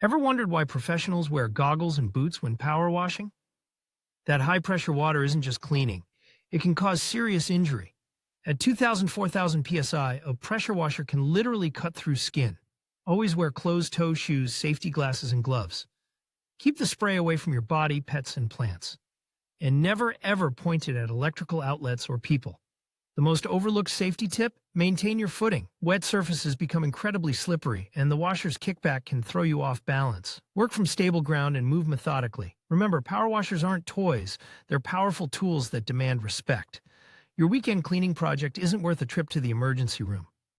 Ever wondered why professionals wear goggles and boots when power washing? That high-pressure water isn't just cleaning. It can cause serious injury. At 2,000, 4,000 psi, a pressure washer can literally cut through skin. Always wear closed-toe shoes, safety glasses, and gloves. Keep the spray away from your body, pets, and plants. And never, ever point it at electrical outlets or people. The most overlooked safety tip? Maintain your footing. Wet surfaces become incredibly slippery, and the washer's kickback can throw you off balance. Work from stable ground and move methodically. Remember, power washers aren't toys. They're powerful tools that demand respect. Your weekend cleaning project isn't worth a trip to the emergency room.